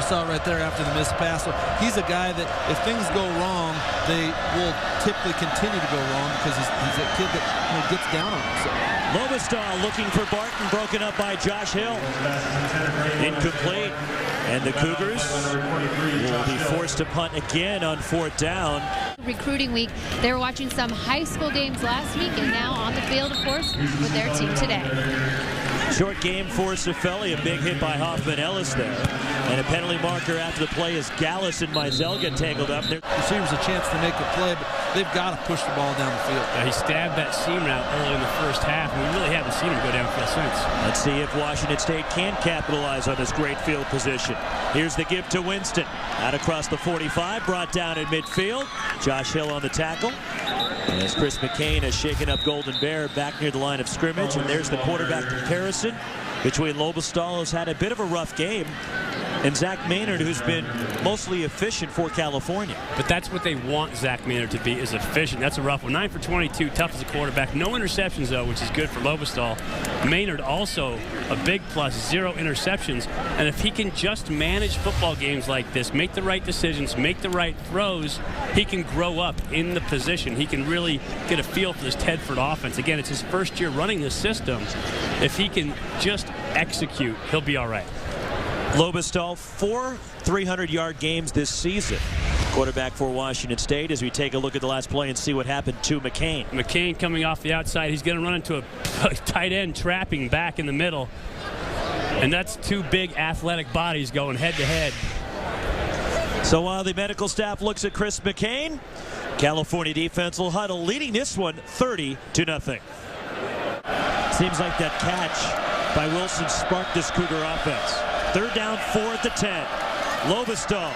saw right there after the missed pass. So he's a guy that if things go wrong, they will typically continue to go wrong because he's a kid that gets down on him. So. Lobostal looking for Barton, broken up by Josh Hill. Incomplete. And the Cougars will be forced to punt again on 4th down. Recruiting week. They were watching some high school games last week and now on the field, of course, with their team today. Short game for Cifelli, a big hit by Hoffman Ellis there. And a penalty marker after the play as Gallus and Mizell get tangled up. The receiver's a chance to make a play, but they've got to push the ball down the field. He stabbed that seam route early in the first half, and we really haven't seen him go downfield since. Let's see if Washington State can capitalize on this great field position. Here's the give to Winston. Out across the 45, brought down in midfield. Josh Hill on the tackle. As Chris McCain has shaken up Golden Bear back near the line of scrimmage. And there's the quarterback comparison between Lobostal, who's had a bit of a rough game, and Zach Maynard, who's been mostly efficient for California. But that's what they want Zach Maynard to be, is efficient. That's a rough one. 9 for 22, tough as a quarterback. No interceptions, though, which is good for Lobostal. Maynard also a big plus, 0 interceptions. And if he can just manage football games like this, make the right decisions, make the right throws, he can grow up in the position. He can really get a feel for this Tedford offense. Again, it's his first year running this system. If he can just execute, he'll be all right. Lobostal, 4 300-yard games this season. Quarterback for Washington State as we take a look at the last play and see what happened to McCain. McCain coming off the outside. He's going to run into a tight end trapping back in the middle. And that's 2 big athletic bodies going head to head. So while the medical staff looks at Chris McCain, California defense will huddle, leading this one 30-0. Seems like that catch by Wilson sparked this Cougar offense. 3rd down, 4 at the 10. Lobostal.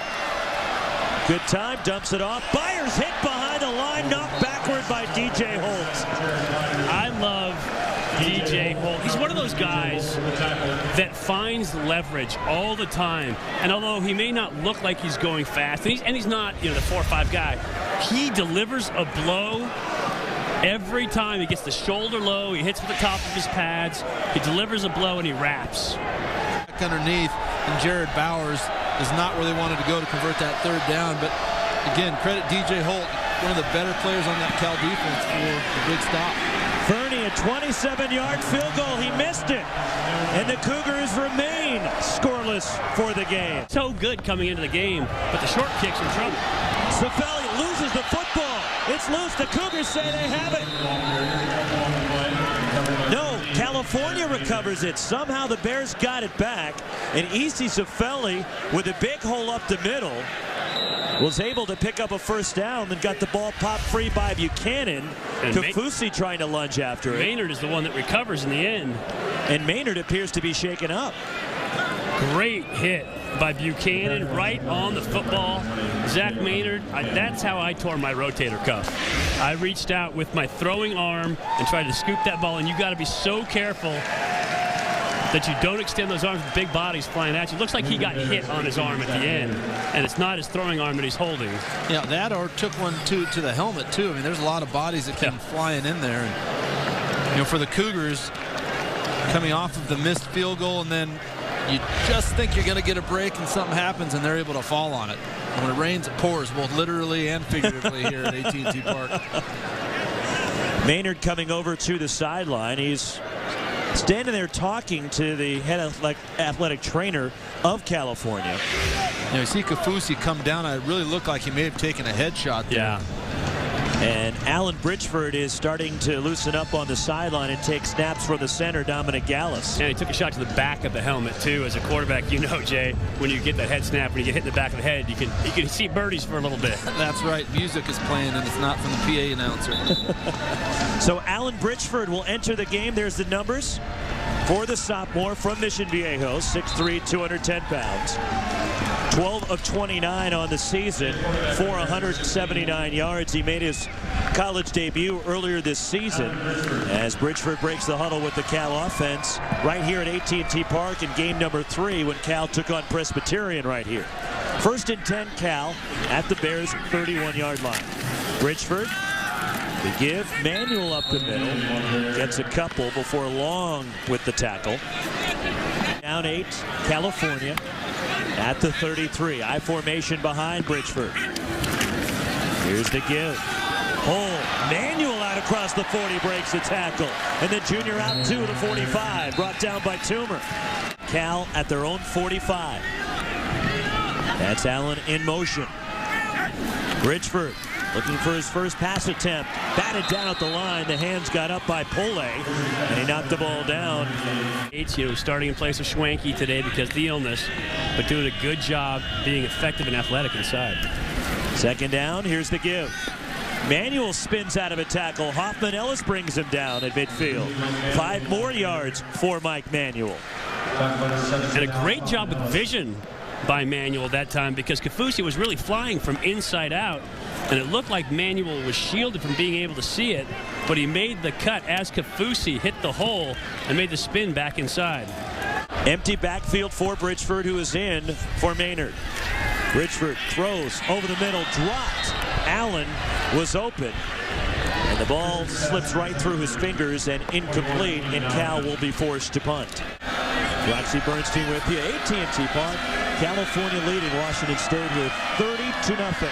Good time, dumps it off. Byers hit behind the line, knocked backward by DJ Holt. I love DJ Holt. He's one of those guys that finds leverage all the time. And although he may not look like he's going fast, and he's not, the 4 or 5 guy, he delivers a blow every time. He gets the shoulder low, he hits with the top of his pads, he delivers a blow, and he wraps. Underneath, and Jared Bowers is not where they wanted to go to convert that 3rd down. But again, credit DJ Holt, one of the better players on that Cal defense for the big stop. Fernie, a 27-yard field goal. He missed it. And the Cougars remain scoreless for the game. So good coming into the game, but the short kick's in trouble. Cifelli loses the football. It's loose. The Cougars say they have it. No, California recovers it. Somehow the Bears got it back. And Easy Cifelli, with a big hole up the middle, was able to pick up a 1st down, then got the ball popped free by Buchanan. And Kafusi trying to lunge after it. Maynard is the one that recovers in the end. And Maynard appears to be shaken up. Great hit by Buchanan right on the football. Zach Maynard, that's how I tore my rotator cuff. I reached out with my throwing arm and tried to scoop that ball, and you got to be so careful that you don't extend those arms with big bodies flying at you. Looks like he got hit on his arm at the end, and it's not his throwing arm that he's holding. Yeah, that or took one to the helmet too. I mean, there's a lot of bodies that come flying in there. And, for the Cougars, coming off of the missed field goal, and then you just think you're going to get a break and something happens and they're able to fall on it. And when it rains, it pours, both literally and figuratively here at AT&T Park. Maynard coming over to the sideline. He's standing there talking to the head athletic trainer of California. You see Kafusi come down. It really looked like he may have taken a headshot there. Yeah. And Alan Bridgeford is starting to loosen up on the sideline and take snaps from the center, Dominic Gallus. And he took a shot to the back of the helmet, too. As a quarterback, Jay, when you get that head snap, when you get hit in the back of the head, you can see birdies for a little bit. That's right. Music is playing, and it's not from the PA announcer. So Alan Bridgeford will enter the game. There's the numbers for the sophomore from Mission Viejo, 6'3", 210 pounds. 12 of 29 on the season for 179 yards. He made his college debut earlier this season as Bridgeford breaks the huddle with the Cal offense right here at AT&T Park in game number 3 when Cal took on Presbyterian right here. 1st and 10 Cal at the Bears 31-yard line. Bridgeford, the give, Manuel up the middle, gets a couple before Long with the tackle. Down 8, California. at the 33. I formation behind Bridgeford. Here's the give. Manuel out across the 40, breaks the tackle. And then Junior out to the 45, brought down by Toomer. Cal at their own 45. That's Allen in motion. Bridgeford looking for his first pass attempt. Batted down at the line. The hands got up by Pole, and he knocked the ball down. Starting in place of Schwanke today because of the illness, but doing a good job being effective and athletic inside. Second down, here's the give. Manuel spins out of a tackle. Hoffman Ellis brings him down at midfield. 5 more yards for Mike Manuel. And a great job with vision by Manuel that time because Kaufusi was really flying from inside out, and it looked like Manuel was shielded from being able to see it, but he made the cut as Kaufusi hit the hole and made the spin back inside. Empty backfield for Bridgeford, who is in for Maynard. Bridgeford throws over the middle, dropped. Allen was open, and the ball slips right through his fingers and incomplete, and Cal will be forced to punt. Roxy Bernstein with you. AT&T Park. California leading Washington State here 30-0.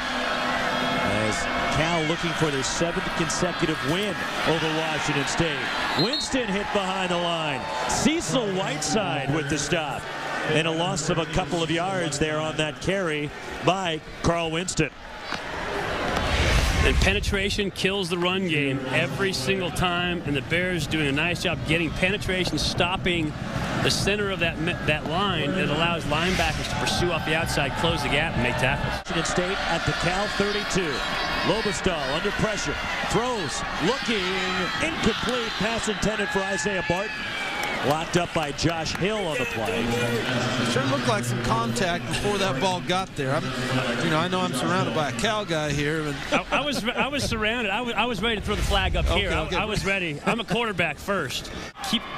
As Cal looking for their 7th consecutive win over Washington State. Winston hit behind the line. Cecil Whiteside with the stop. And a loss of a couple of yards there on that carry by Carl Winston. And penetration kills the run game every single time, and the Bears doing a nice job getting penetration, stopping the center of that line that allows linebackers to pursue off the outside, close the gap, and make tackles. Washington State at the Cal 32. Lobostal under pressure, throws, looking, incomplete, pass intended for Isaiah Barton. Locked up by Josh Hill on the play. Sure looked like some contact before that ball got there. I know I'm surrounded by a Cal guy here. But I was surrounded. I was ready to throw the flag up here. Okay. I was ready. I'm a quarterback first.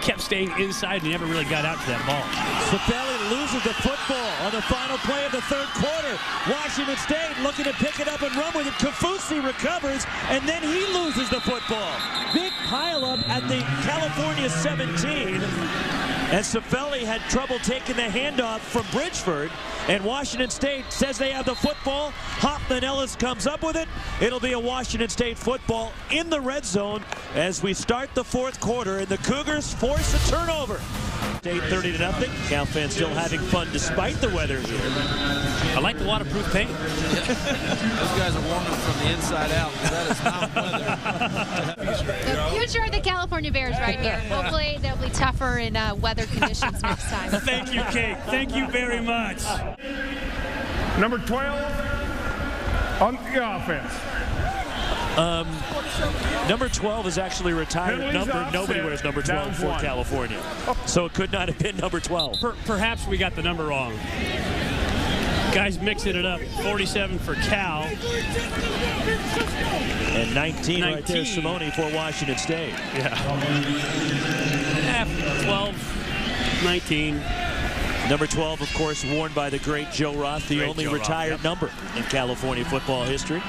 Kept staying inside and never really got out to that ball. Sapelli loses the football on the final play of the 3rd quarter. Washington State looking to pick it up and run with it. Kaufusi recovers, and then he loses the football. Big pileup at the California 17. And Sapelli had trouble taking the handoff from Bridgeford, and Washington State says they have the football. Hoffman Ellis comes up with it. It'll be a Washington State football in the red zone as we start the 4th quarter, and the Cougars force a turnover. State 30-0. Cal fans still having fun despite the weather here. I like the waterproof paint. Those guys are warming from the inside out. That is not weather. The future of the California Bears right here. Hopefully they'll be tougher in weather conditions next time. Thank you, Kate. Thank you very much. Number 12 on the offense. Number 12 is actually a retired number. Nobody wears number 12 for California. So it could not have been number 12. Perhaps we got the number wrong. Guys mixing it up. 47 for Cal. And 19 right there, Simone for Washington State. Yeah. 12, 19. Number 12, of course, worn by the great Joe Roth, the only retired number in California football history.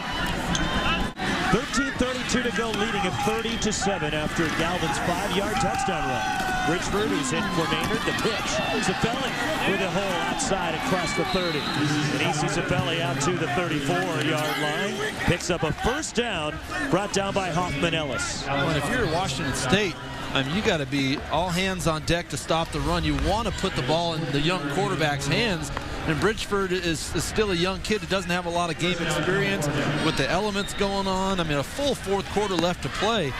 13:32 to go, leading at 30-7 after Galvin's 5-yard touchdown run. Bridgeford, who's in for Maynard, the pitch. Sapelli with a hole outside across the 30. And E.C. Sapelli out to the 34-yard line. Picks up a first down, brought down by Hoffman Ellis. Well, if you're Washington State, you got to be all hands on deck to stop the run. You want to put the ball in the young quarterback's hands. And Bridgeford is still a young kid who doesn't have a lot of game experience with the elements going on. A full 4th quarter left to play.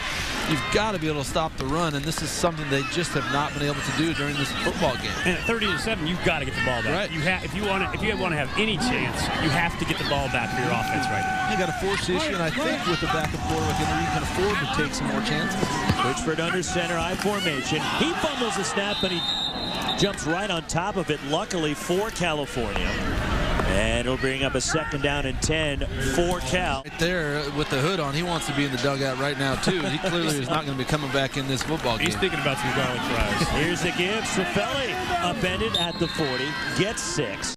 You've got to be able to stop the run, and this is something they just have not been able to do during this football game. And at 30-7, you've got to get the ball back. Right. If you want to have any chance, you have to get the ball back for your offense right now. You got a force issue, and I think with the backup quarterback, you can afford to take some more chances. Bridgeford under center, I formation. He fumbles the snap, but he jumps right on top of it, luckily for California. And it'll bring up a 2nd down and 10 for Cal. Right there with the hood on, he wants to be in the dugout right now, too. He clearly is not going to be coming back in this football game. He's thinking about some garlic fries. Here's the give. Sapelli upended at the 40, gets 6.